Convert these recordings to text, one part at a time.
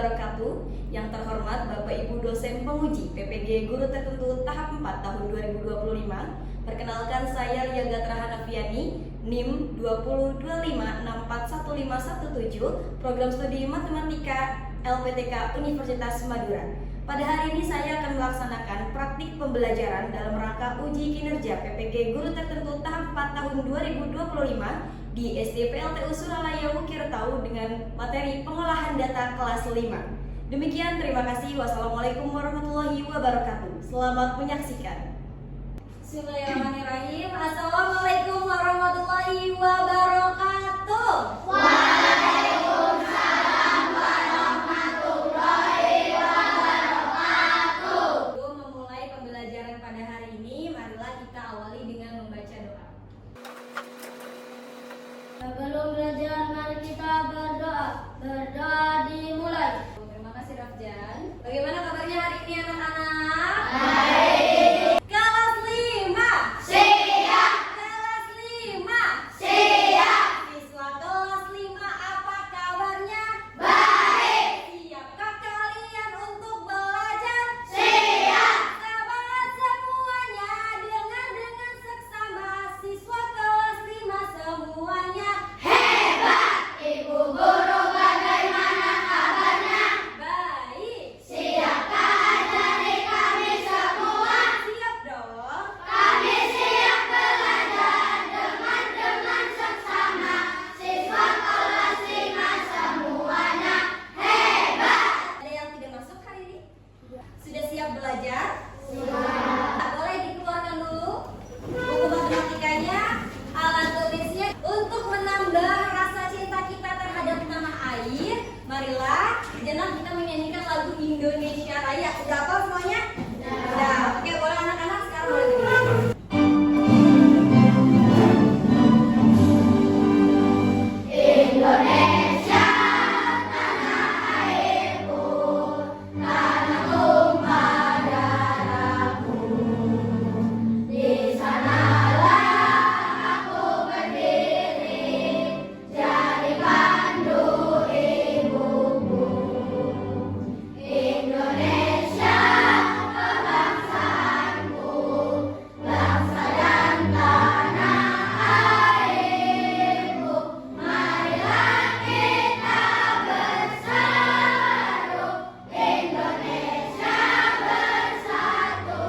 wabarakatuh. Yang terhormat Bapak Ibu dosen penguji PPG Guru Tertentu tahap 4 tahun 2025. Perkenalkan, saya Lia Gatra Hanafiani, NIM 2025641517, Program Studi Matematika LPTK Universitas Madura. Pada hari ini saya akan melaksanakan praktik pembelajaran dalam rangka uji kinerja PPG Guru Tertentu tahap 4 tahun 2025 di SD PLTU Suralaya Wukir-Tau dengan materi pengolahan data kelas 5. Demikian, terima kasih. Wassalamualaikum warahmatullahi wabarakatuh. Selamat menyaksikan. Bismillahirrahmanirrahim. Assalamualaikum warahmatullahi wabarakatuh. Waalaikumsalam warahmatullahi wabarakatuh. Sebelum memulai pembelajaran pada hari ini, marilah kita awali dengan membaca doa. Sebelum belajar, mari kita berdoa. Berdoa dimulai. Terima kasih Rafjan. Bagaimana kabarnya hari ini anak-anak? Baik. Kelas 5. Siap. Kelas 5. Siap. Siswa kelas 5, apa kabarnya? Baik. Siapkah kalian untuk belajar? Siap. Semangat semuanya, dengan seksama. Siswa kelas 5 semuanya Hebat. Ibu guru bagaimana kabarnya? baik. Siapkah ajari kami semua? Siap dong. Kami siap belajar dengan seksama. Siswa kelas 5 semuanya hebat. Ada yang tidak masuk hari ini? Sudah siap belajar? Siap. Boleh dikeluarkan dulu buku matematikanya, alat tulisnya. Untuk menambah rasa cinta kita terhadap tanah air, marilah sejenak kita menyanyikan lagu Indonesia Raya. Udah hafal semuanya? Udah. Oke, boleh anak-anak sekarang boleh berdiri. Indonesia, tanah airku, tanah tumpah darahku. Di sanalah aku berdiri, jadi pandu ibuku. Indonesia, kebangsaanku, bangsa dan tanah airku. Marilah kita berseru, Indonesia bersatu.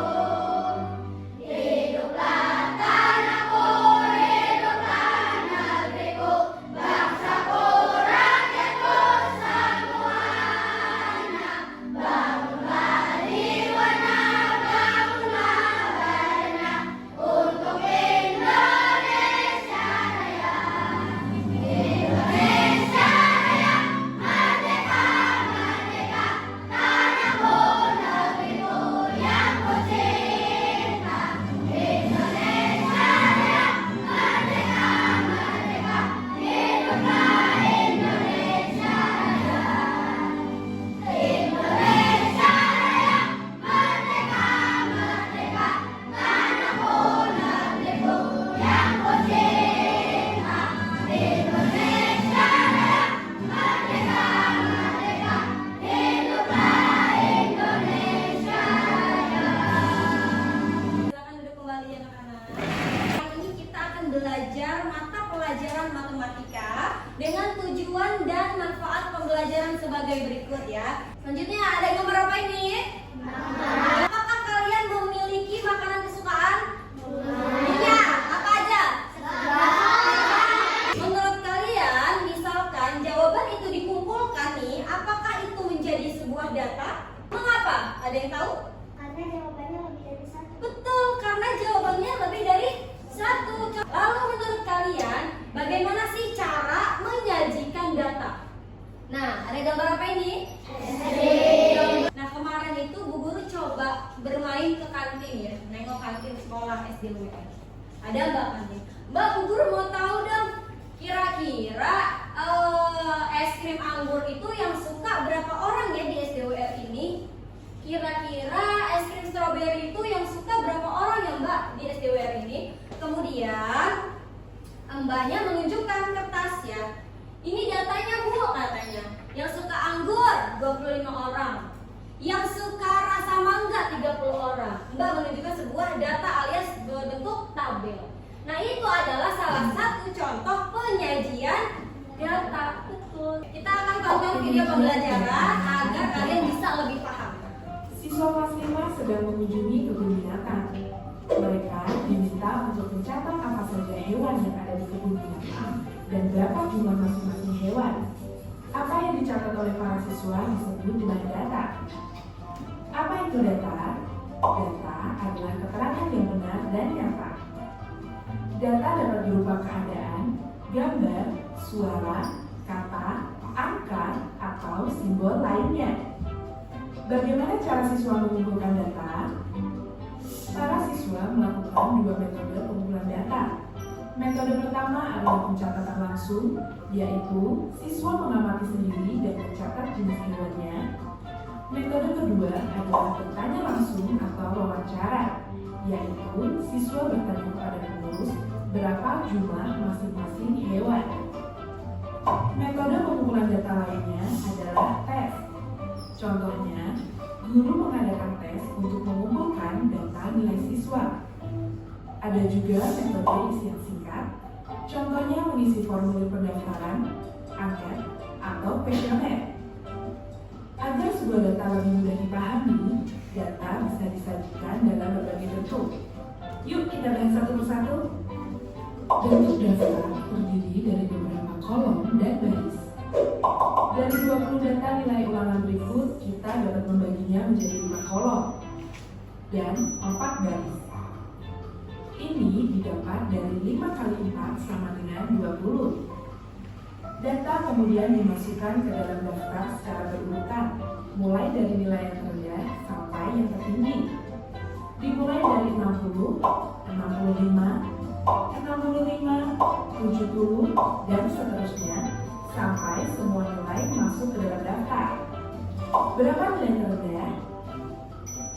Hiduplah tanahku, hiduplah negeriku, bangsaku, rakyatku semuanya. Bangunlah jiwanya, bangunlah badannya, untuk Indonesia Raya. Indonesia Raya, merdeka, merdeka, tanahku, negeriku yang ku cinta. Indonesia Raya, merdeka, merdeka, hiduplah Indonesia Raya. Indonesia Raya, merdeka, merdeka, tanahku, negeriku yang ku cinta. Indonesia Raya, merdeka, merdeka, hiduplah Indonesia Raya. Silakan duduk kembali anak-anak. Hari ini kita akan belajar mata pelajaran matematika dengan tujuan dan manfaat pembelajaran sebagai berikut ya. Selanjutnya ada gambar apa ini? Apakah kalian memiliki makanan kesukaan? Iya, apa aja? Menurut kalian, misalkan jawaban itu dikumpulkan nih, apakah itu menjadi sebuah data? Mengapa? Ada yang tahu? Karena jawabannya lebih dari satu. Betul, karena jawabannya lebih dari satu. Lalu menurut kalian, bagaimana sih cara menyajikan data? Nah, ada gambar apa ini? Nah, kemarin itu Bu Guru coba bermain ke kantin ya, nengok kantin sekolah SD UN. Ada Mbak kantin. Mbak, Bu Guru mau tahu dong, kira-kira es krim anggur itu yang suka berapa orang ya di SD UN ini? Kira-kira es krim stroberi itu yang suka berapa orang ya Mbak di SDWR ini? Kemudian Mbaknya menunjukkan kertas ya. Ini datanya Bu katanya. Yang suka anggur 25 orang. Yang suka rasa mangga 30 orang. Mbak menunjukkan sebuah data alias berbentuk tabel. Nah, itu adalah salah satu contoh penyajian data. Betul. Kita akan tonton video pembelajaran agar kalian bisa lebih paham. Siswa kelas 5 sedang mengunjungi kebun binatang. Mereka diminta untuk mencatat apa saja hewan yang ada di kebun binatang dan berapa jumlah masing-masing hewan. Apa yang dicatat oleh para siswa disebut dengan data. Apa itu data? Data adalah keterangan yang benar dan nyata. Data dapat berupa keadaan, gambar, suara, kata, angka, atau simbol lainnya. Bagaimana cara siswa mengumpulkan data? Para siswa melakukan dua metode pengumpulan data. Metode pertama adalah pencatatan langsung, yaitu siswa mengamati sendiri dan mencatat jenis hewannya. Metode kedua adalah bertanya langsung atau wawancara, yaitu siswa bertanya kepada pengurus berapa jumlah masing-masing hewan. Metode pengumpulan data lainnya adalah tes. Contohnya, guru mengadakan tes untuk mengumpulkan data nilai siswa. Ada juga metode isian singkat, contohnya mengisi formulir pendaftaran, angket, atau kuesioner. Agar sebuah data lebih mudah dipahami, data bisa disajikan dalam berbagai bentuk. Yuk kita bahas satu persatu. Bentuk daftar terdiri dari beberapa kolom dan baris. Dari 20 data nilai ulangan berikut, kita dapat membaginya menjadi 5 kolom dan 4 baris. Ini didapat dari 5 kali 4 sama dengan 20. Data kemudian dimasukkan ke dalam daftar secara berurutan, mulai dari nilai yang terendah sampai yang tertinggi. Dimulai dari 60, 65, 70, dan seterusnya, sampai semua nilai masuk ke dalam daftar. Berapa nilai terendah?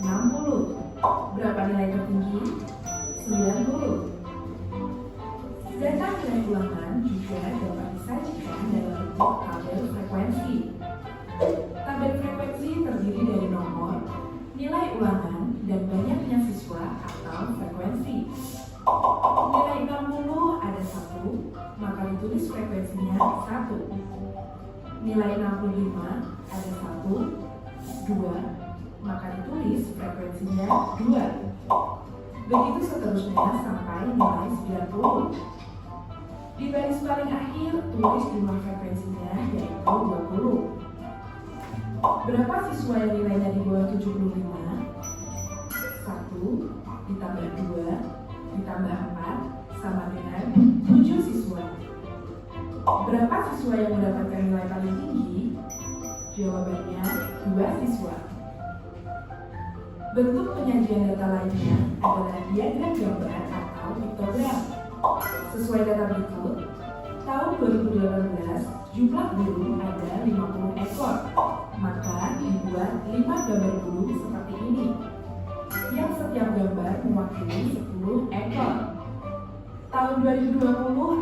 60. Berapa nilai tertinggi? 90. Data nilai ulangan juga dapat disajikan dalam bentuk tabel frekuensi. Tabel frekuensi terdiri dari nomor, nilai ulangan, dan banyaknya siswa atau frekuensi. Nilai 60 ada 1, maka ditulis frekuensinya 1. Nilai 65 ada 1, 2, maka ditulis frekuensinya 2. Begitu seterusnya sampai nilai 90. Di baris paling akhir, tulis jumlah frekuensinya yaitu 20. Berapa siswa yang nilainya di bawah 75? 1 ditambah 2 ditambah 4 sama dengan 7 siswa. Berapa siswa yang mendapatkan nilai paling tinggi? Jawabannya 2 siswa. Bentuk penyajian data lainnya adalah diagram gambar atau piktogram. Sesuai data berikut, tahun 2018 jumlah burung ada 50 ekor, maka dibuat 5 gambar burung seperti ini, yang setiap gambar mewakili 10 ekor. Tahun 2020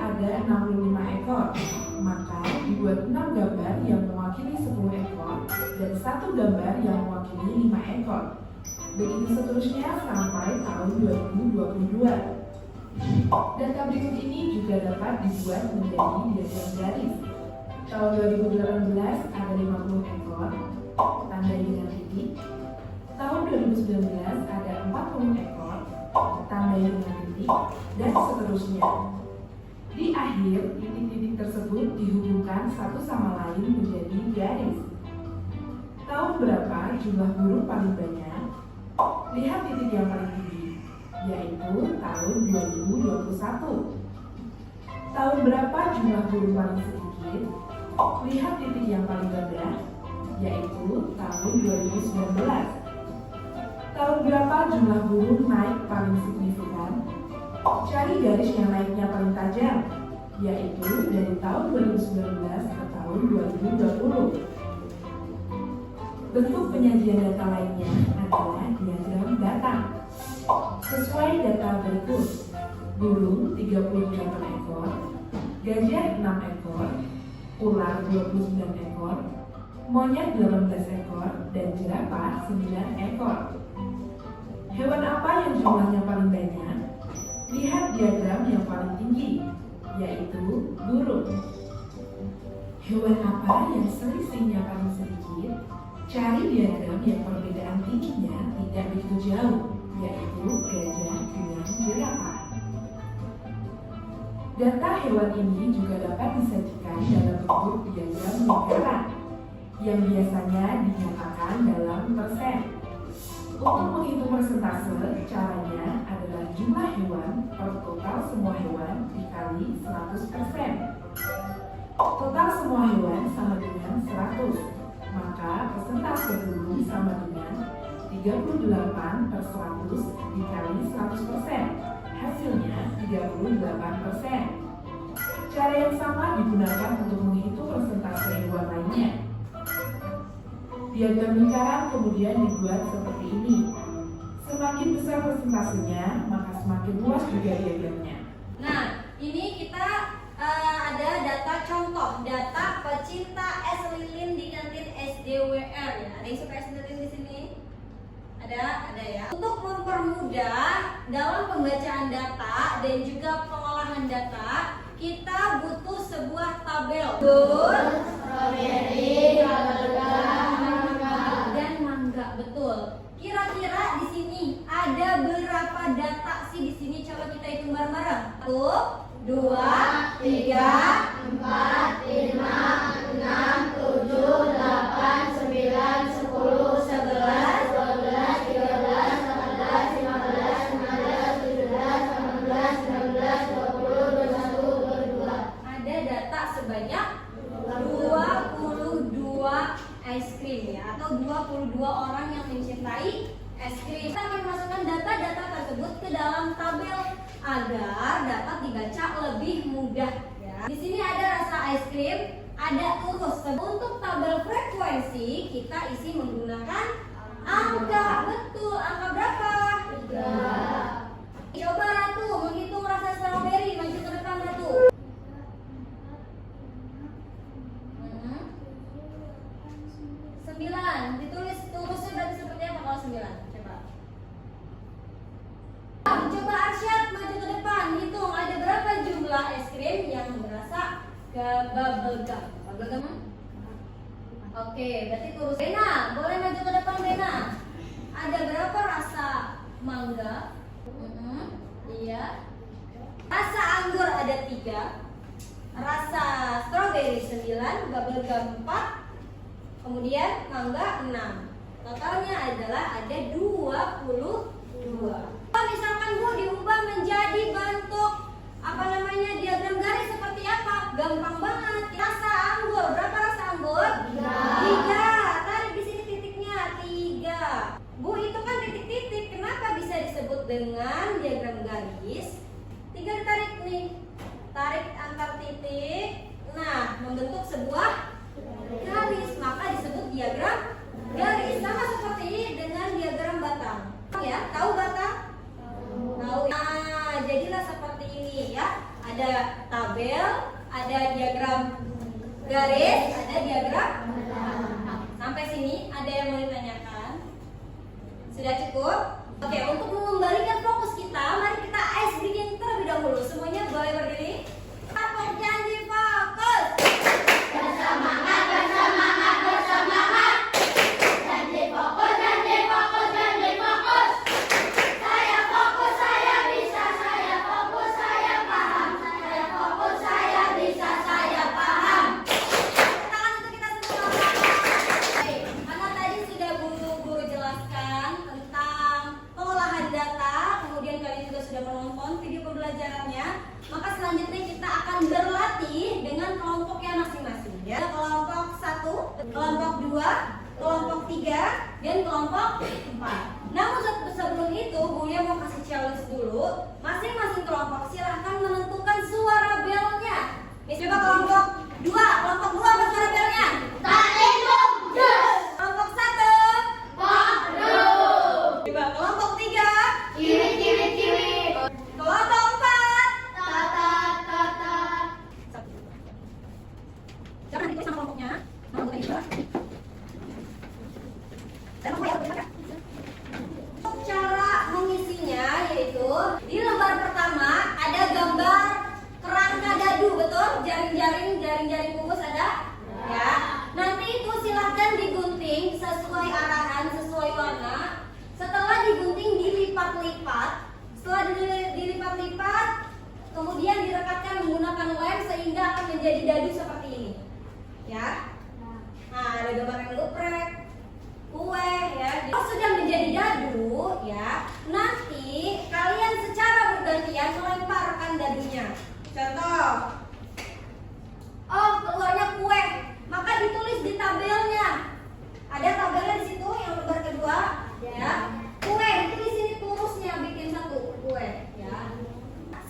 ada 65 ekor, maka dibuat 6 gambar yang mewakili 10 ekor dan 1 gambar yang mewakili 5 ekor. Begitu seterusnya sampai tahun 2022. Data berikut ini juga dapat dibuat menjadi diagram garis. Tahun 2018 ada 50 ekor, tandai dengan titik. Tahun 2019 ada 40 ekor, tandai dengan titik, dan seterusnya. Di akhir, titik-titik tersebut dihubungkan satu sama lain menjadi garis. Tahun berapa jumlah burung paling banyak? Lihat titik yang paling tinggi, yaitu tahun 2021. Tahun berapa jumlah burung paling sedikit? Lihat titik yang paling rendah, yaitu tahun 2019. Tahun berapa jumlah burung naik paling signifikan? Cari garis yang naiknya paling tajam, yaitu dari tahun 2019 ke tahun 2020. Bentuk penyajian data lainnya adalah diagram data. Sesuai data berikut, burung 38 ekor, gajah 6 ekor, ular 29 ekor, monyet 18 ekor, dan jerapah 9 ekor. Hewan apa yang jumlahnya paling banyak? Lihat diagram yang paling tinggi, yaitu burung. Hewan apa yang selisihnya paling sedikit? Cari diagram yang perbedaan tingginya tidak begitu jauh, yaitu gajah dengan jerapah. Data hewan ini juga dapat disajikan dalam bentuk diagram lingkaran yang biasanya dinyatakan dalam persen. Untuk menghitung persentase, caranya adalah jumlah hewan per total semua hewan dikali 100%. Total semua hewan sama dengan 100, maka persentase burung sama dengan 38/100 dikali 100%. Hasilnya 38%. Cara yang sama digunakan untuk menghitung persentase hewan lainnya. Diagram lingkaran kemudian dibuat seperti ini. Semakin besar persentasenya, maka semakin luas juga diagramnya. Nah, ini kita ada data contoh, data pecinta es lilin di kantin SDWR ya. Ada yang suka es lilin di sini? Ada ya. Untuk mempermudah dalam pembacaan data dan juga pengolahan data, kita butuh sebuah tabel. Strawberry, Dan mangga, betul. Kira-kira di sini ada berapa data sih di sini? Coba kita hitung bareng-bareng. 1, 2, 3, 4, 5, 6, 7, 8, 9, 10, 11, 12, 13, 14, 15, 16, 17, 18, 19, 20, 21, 22. ada data sebanyak 22 es krim ya, atau 22 orang yang mencintai es krim. Kita akan masukkan data-data tersebut ke dalam tabel agar dapat dibaca lebih mudah ya. Di sini ada rasa es krim, ada urus. Untuk tabel frekuensi kita isi menggunakan angka. Betul, angka berapa? 3. Coba Ratu menghitung rasa strawberry, maju ke depan Ratu. 9. Ditulis urusnya berarti seperti apa kalau 9? Coba. Coba Arsyad maju ke depan, hitung ada berapa jumlah es krim yang berasa bubble gum. Bubble gum? Oke, berarti urus. Bena, boleh maju ke depan Bena. Ada berapa rasa mangga? Iya. Rasa anggur ada 3. Rasa strawberry 9, bubble gum 4. Kemudian mangga 6. Totalnya adalah ada 22. Kalau misalkan Bu diubah menjadi bentuk diagram garis seperti apa? Gampang banget. Rasa anggur, berapa rasa anggur? 3. Tarik di sini titiknya 3. Bu, itu kan titik-titik. Kenapa bisa disebut dengan diagram garis? 3 ditarik nih. Tarik antar titik. Nah, membentuk sebuah garis, maka disebut diagram garis. Sama seperti dengan diagram batang. Ya, tahu batang? Tahu. Nah, jadilah seperti ini ya. Ada tabel, ada diagram garis, ada diagram batang. Sampai sini ada yang mau ditanyakan? Sudah cukup? Oke, untuk mengembalikan fokus kita, mari kita ice breaking terlebih dahulu. Semuanya boleh berdiri. Tepuk janji fokus. Bersemangat, bersemangat, bersemangat. Janji fokus, janji fokus, janji fokus. Saya fokus, saya bisa, saya fokus, saya paham. Saya fokus, saya bisa, saya paham. Tangan untuk kita semua. Oke, karena tadi sudah guru jelaskan tentang pengolahan data, kemudian kalian juga sudah menonton video pembelajarannya. Maka selanjutnya kita akan berlatih dengan kelompoknya masing-masing ya. Kelompok 1, kelompok 2, kelompok 3, dan kelompok 4. Namun sebelum itu, Bulia mau kasih challenge dulu. Masing-masing kelompok silahkan menentukan suara belnya. Coba kelompok 2, kelompok 2 bersuara belnya. Tarik lurus. Kelompok 1. Waduh. Coba kelompok 3. Kiwi, kiwi, kiwi. Kelompok 4. Tata, tata. Jangan ditulis sama kelompoknya. Nah, bukan itu. Cara mengisinya yaitu di lembar pertama ada gambar kerangka dadu, betul? Jaring-jaring kukus ada? Ya. Nanti itu silahkan digunting sesuai arahan, sesuai warna. Setelah digunting dilipat-lipat. Setelah dilipat-lipat, kemudian direkatkan menggunakan lem sehingga akan menjadi dadu seperti ini. Ya. Nah, ada gambar yang geprek, kue, ya. Kalau sudah menjadi dadu, ya, nanti kalian secara bergantian melemparkan dadunya. Contoh, oh keluarnya kue, maka ditulis di tabelnya. Ada tabelnya di situ yang lembar kedua, ya. Kue, itu di sini turusnya bikin satu kue, ya.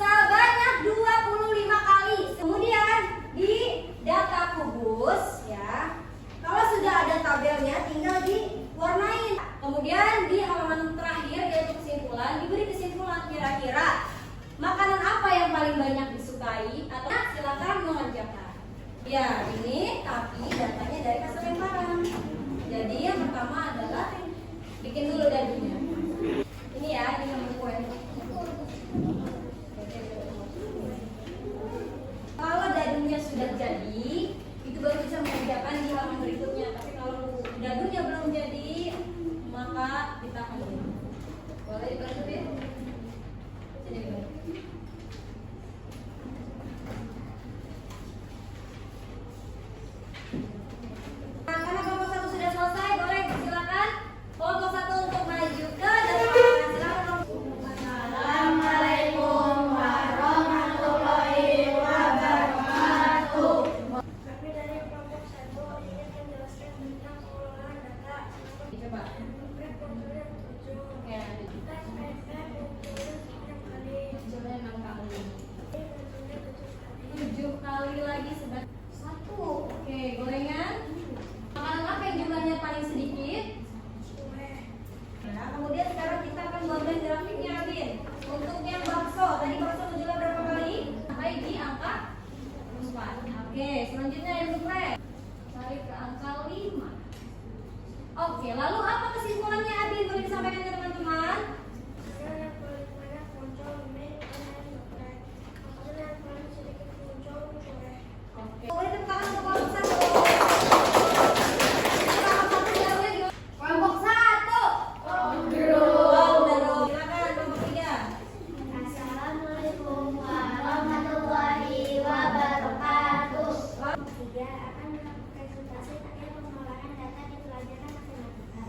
Sebanyak 25 kali. Kemudian di data kubus, ya. Kalau sudah ada tabelnya, tinggal diwarnain. Kemudian di halaman terakhir yaitu kesimpulan, diberi kesimpulan kira-kira makanan apa yang paling banyak disukai atau silakan mengerjakan. Ya, ini tapi datanya dari hasil lemparan. Jadi yang pertama adalah bikin dulu dadunya. Ini ya, ini yang kue. Kalau dadunya sudah jadi, itu baru bisa mengerjakan di halaman berikutnya. Tapi kalau dadunya belum jadi, maka ditahan dulu. Boleh dibantu ya? Sini dulu. Nah, karena kelompok 1 sudah selesai, boleh silakan kelompok 1 untuk maju ke depan. Silakan. Assalamualaikum warahmatullahi wabarakatuh. Kami dari kelompok 1 ingin menjelaskan tentang pengolahan data. Coba. Membuat komponen 7. Oke. Tes PSP komponen 6 kali. Coba 6 kali. Tentunya 7 kali. 7 kali lagi sebanyak 1. Oke, gorengan. Makanan apa yang jumlahnya paling sedikit? Kue. Nah, kemudian sekarang kita akan buatkan grafiknya, Bin. Untuk yang bakso, tadi bakso jumlah berapa kali? Sampai di angka 4. Oke, selanjutnya yang geprek. Tarik ke angka 5. Oke, lalu apa kesimpulannya, Abin? Boleh disampaikan ke teman-teman? Makanan yang paling banyak muncul mie, makanan yang geprek. Makanan yang paling sedikit muncul kue. Oke. Boleh tepuk tangan untuk kelompok 1. Kelompok 1 jawabnya gimana? Kelompok 1. Silakan kelompok 3. Assalamualaikum warahmatullahi wabarakatuh. 3 akan melakukan presentasi terkait pengolahan data di pelajaran matematika.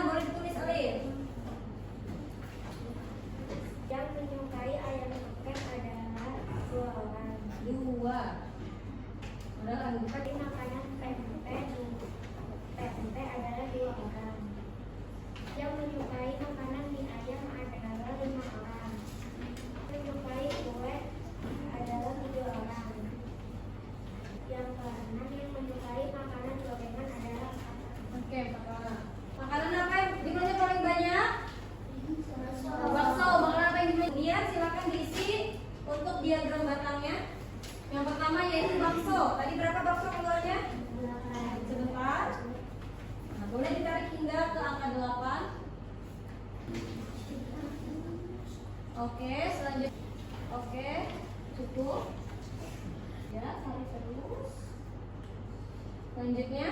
Boleh ditulis, Alif. Yang menyukai ayam geprek adalah 2 orang. 2. Udah kan geprek. Tapi makanan PMP adalah 2 orang. Yang menyukai makanan mie ayam adalah 5 orang. Menyukai kue adalah 3 orang. Yang keenam yang menyukai makanan gorengan adalah 4 orang. Oke, makanan. Makanan apa yang jumlahnya paling banyak? Bakso. Makanan apa yang jumlahnya? Kemudian silakan diisi untuk diagram batangnya. Yang pertama yaitu bakso. Tadi berapa bakso keluarnya? 8. Sebentar. Nah, boleh ditarik hingga ke angka 8. Oke, selanjutnya. Oke, cukup. Ya, tarik terus. Selanjutnya.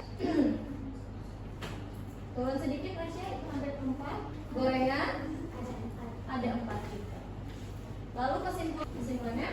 Turun sedikit Rasya, itu sampai ke 4. Gorengan ada 4 juga. Lalu kesimpulannya?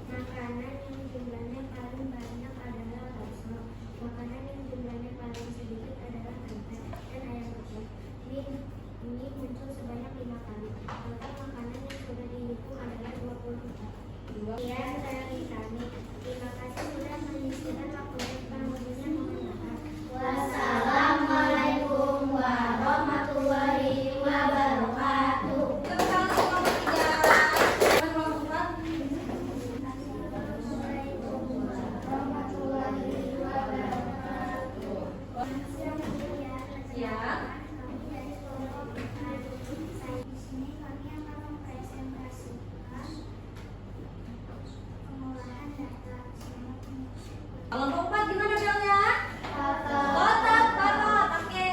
Makanan yang jumlahnya paling banyak adalah bakso. Makanan yang jumlahnya paling sedikit adalah tempe dan ayam geprek. Ini muncul sebanyak 5 kali. Total makanan yang sudah dihitung adalah 24. Sekian dari kami. Terima kasih sudah menyisihkan waktunya. Pengunjungnya mohon maaf. Wassalamualaikum warahmatullahi wabarakatuh. Tepuk tangan untuk kelompok 3. Kelompok 4. Assalamualaikum warahmatullahi wabarakatuh. Ya. Kami dari kelompok 4. Di sini kami akan mempresentasikan pengolahan data. Kelompok 4 gimana belnya? Kakak. Kotak. Oke.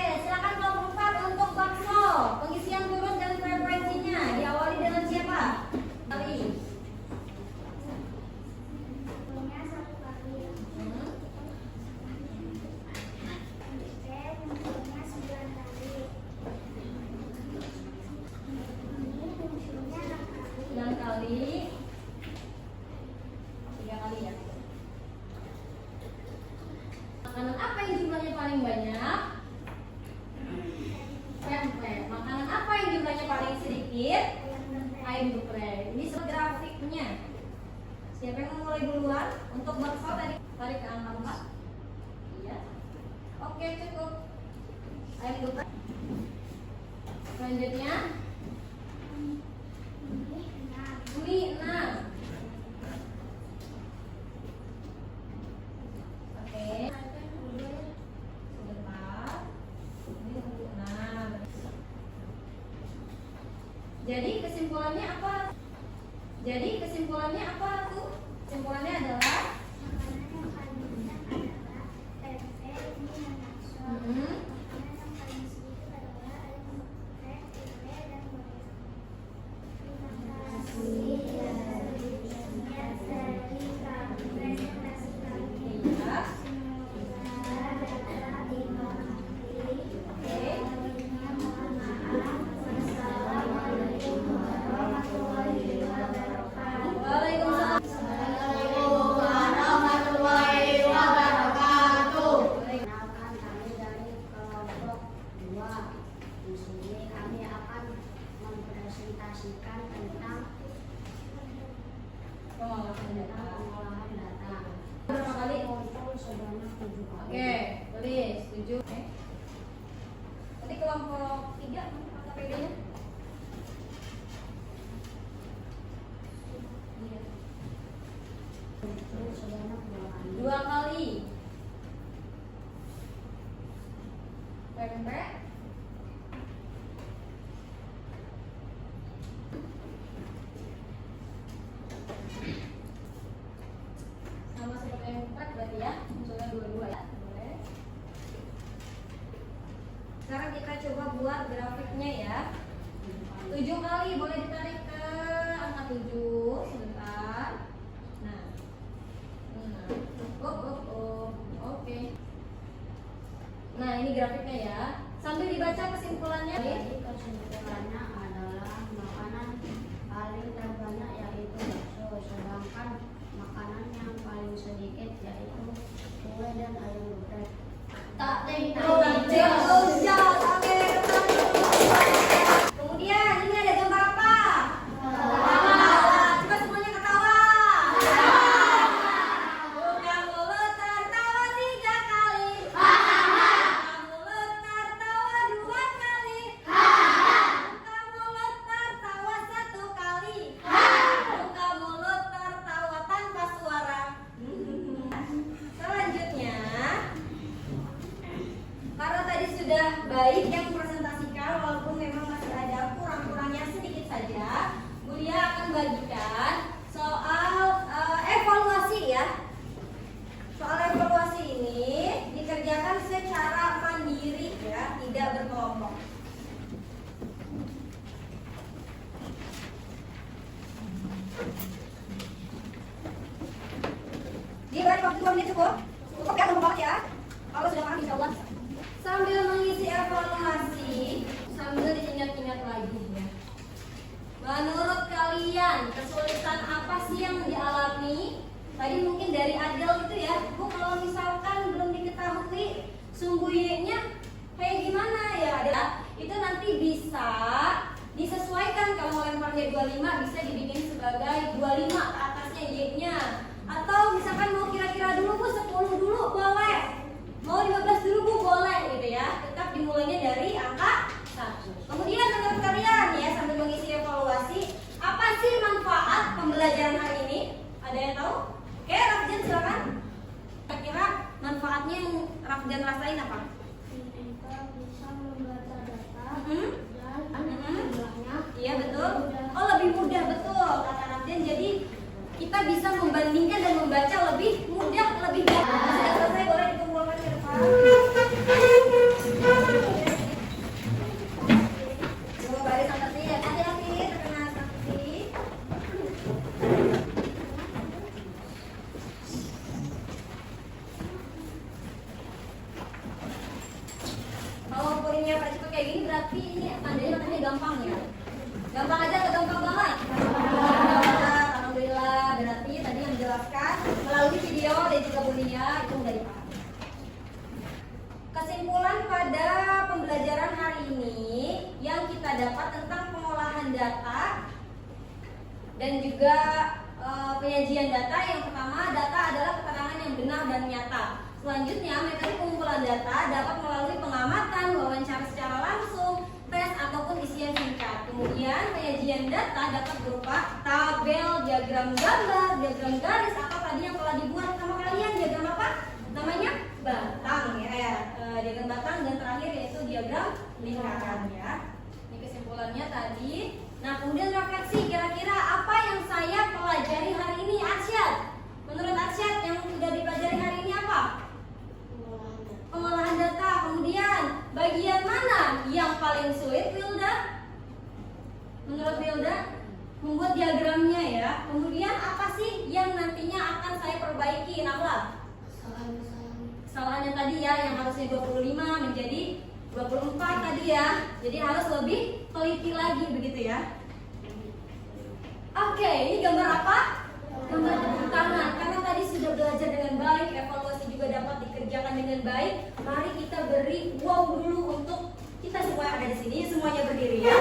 Kalian lupa? Selanjutnya Juli 6. Oke. Sebentar. Ini untuk 6. Jadi kesimpulannya apa? Tuh? Kesimpulannya adalah Makanan yang paling banyak adalah tempe, mie, dan bakso. Makanan yang paling sedikit adalah ayam geprek, tempe, dan goreng. Terima kasih dari kami presentasi kami. ya. Semoga dapat dimengerti. Oke. Sebelumnya mohon maaf. Wassalamualaikum warahmatullahi wabarakatuh. Waalaikumsalam. Kenalkan kami dari kelompok 2. Di sini kami akan mempresentasikan tentang Pengolahan data. pengolahan data. Berapa kali? Kumpul sebanyak 7 kali. Oke, tulis 7. Oke. Nanti kelompok 3 apa PD-nya? Iya. Kumpul sebanyak 2 kali. 2 kali. Pempek. Sama seperti yang empat berarti ya, munculnya 2 ya. Boleh. Sekarang kita coba buat grafiknya ya. 7 kali boleh ditarik ke angka 7 sebentar. Nah. Oke. Nah, ini grafiknya ya. Sambil dibaca kesimpulannya. Jadi kesimpulannya adalah makanan paling terbanyak yaitu bakso, sedangkan makanan yang paling sedikit yaitu kue dan ayam geprek. Tak Kemudian ini ada gambar apa? Coba semuanya ketawa. Buka mulut tertawa 3 kali. Buka mulut tertawa 2 kali. Buka mulut tertawa 1 kali. Buka mulut tertawa tanpa suara. Selanjutnya, karena tadi sudah baik yang presentasikan, walaupun memang masih ada kurang-kurangnya sedikit saja, Bulia akan bagikan soal evaluasi ya. Soal evaluasi ini dikerjakan secara mandiri ya, tidak berkelompok. Di bawah waktu 2 menit cukup? Cukup ya, gampang banget ya. Kalau sudah paham insya Allah. Sambil mengisi evaluasi, sambil diingat-ingat lagi ya. Menurut kalian, kesulitan apa sih yang dialami? Tadi mungkin dari Adel gitu ya. Bu, kalau misalkan belum diketahui sumbu Y-nya kayak gimana ya Adel? Itu nanti bisa disesuaikan. Kalau lemparnya 25 bisa dibikin sebagai 25 ke atasnya Y-nya. Atau misalkan mau kira-kira dulu Bu, 10 dulu boleh. Mau 15 dulu Bu, boleh gitu ya. Tetap dimulainya dari angka 1. Kemudian menurut kalian ya, sambil mengisi evaluasi, apa sih manfaat pembelajaran hari ini? Ada yang tahu? Oke, Rafjan silakan. Kira-kira manfaatnya yang Rafjan rasain apa? Kita bisa membaca data dan Mhm. Iya betul. Oh, lebih mudah, betul kata Rafjan. Jadi kita bisa membandingkan dan membaca lebih mudah, lebih baik. Sudah selesai, boleh dikumpulkan ke depan. Coba barisan tertib, hati-hati terkena saksi. Kalau poinnya Pak cepet kayak gini berarti ini tandanya gampang ya. Gampang aja atau gampang banget? Alhamdulillah, berarti tadi yang dijelaskan melalui video dan juga Bulia itu udah dipahami. Kesimpulan pada pembelajaran hari ini yang kita dapat tentang pengolahan data dan juga penyajian data. Yang pertama, data adalah keterangan yang benar dan nyata. Selanjutnya, metode pengumpulan data dapat melalui pengamatan, wawancara data dapat berupa tabel, diagram gambar, diagram garis, atau tadi yang telah dibuat sama kalian. Diagram apa? Namanya batang ya. Diagram batang, dan terakhir yaitu diagram lingkaran ya. Ini kesimpulannya tadi. Nah, kemudian refleksi, kira-kira apa yang saya pelajari hari ini, Arsyad? Menurut Arsyad yang sudah dipelajari hari ini apa? Pengolahan data. Kemudian bagian mana yang paling sulit, Wilda? Menurut Wilda, membuat diagramnya ya. Kemudian apa sih yang nantinya akan saya perbaiki, Nabla? Kesalahannya tadi ya, yang harusnya 25 menjadi 24 tadi ya. Jadi harus lebih teliti lagi begitu ya. Oke, ini gambar apa? Gambar tepuk tangan. Karena tadi sudah belajar dengan baik, evaluasi juga dapat dikerjakan dengan baik. Mari kita beri wow dulu untuk kita semua yang ada di sini. Semuanya berdiri ya.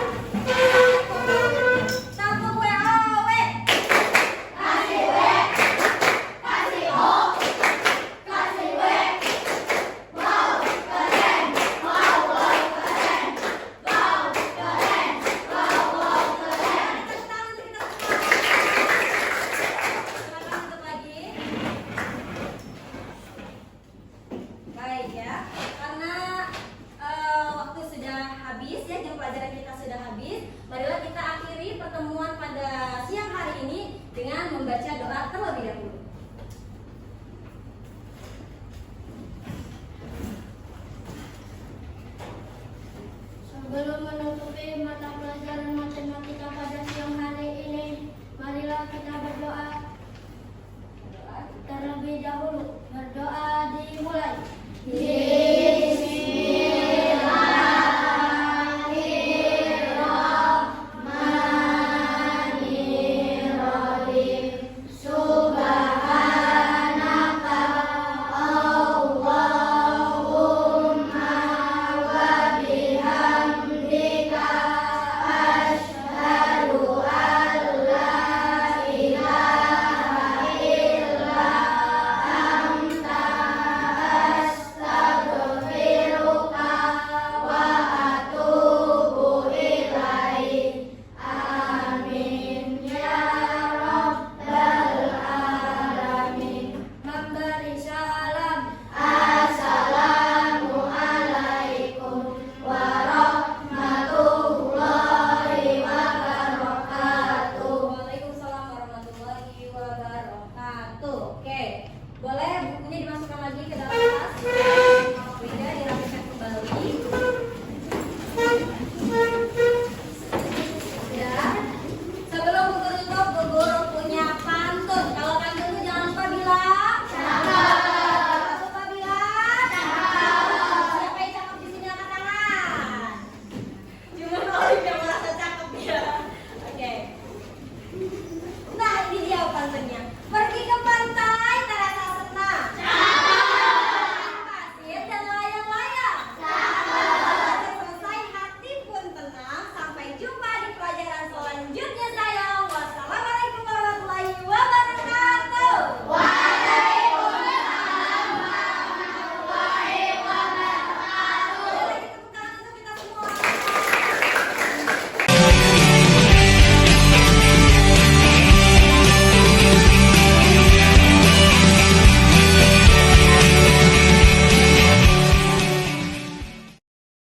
Tepuk wow. Kasih W. Kasih O. Kasih W. Wow, keren. Wow, keren. Wow, keren. Wow, keren. Tepuk tangan untuk kita semua. Silakan untuk lagi. Baik ya, karena waktu sudah habis ya, jam pelajaran kita sudah habis. Marilah kita akhiri pertemuan pada siang hari ini dengan membaca doa terlebih dahulu. Sebelum menutupi mata pelajaran matematika pada siang hari ini, marilah kita berdoa terlebih dahulu. Berdoa dimulai.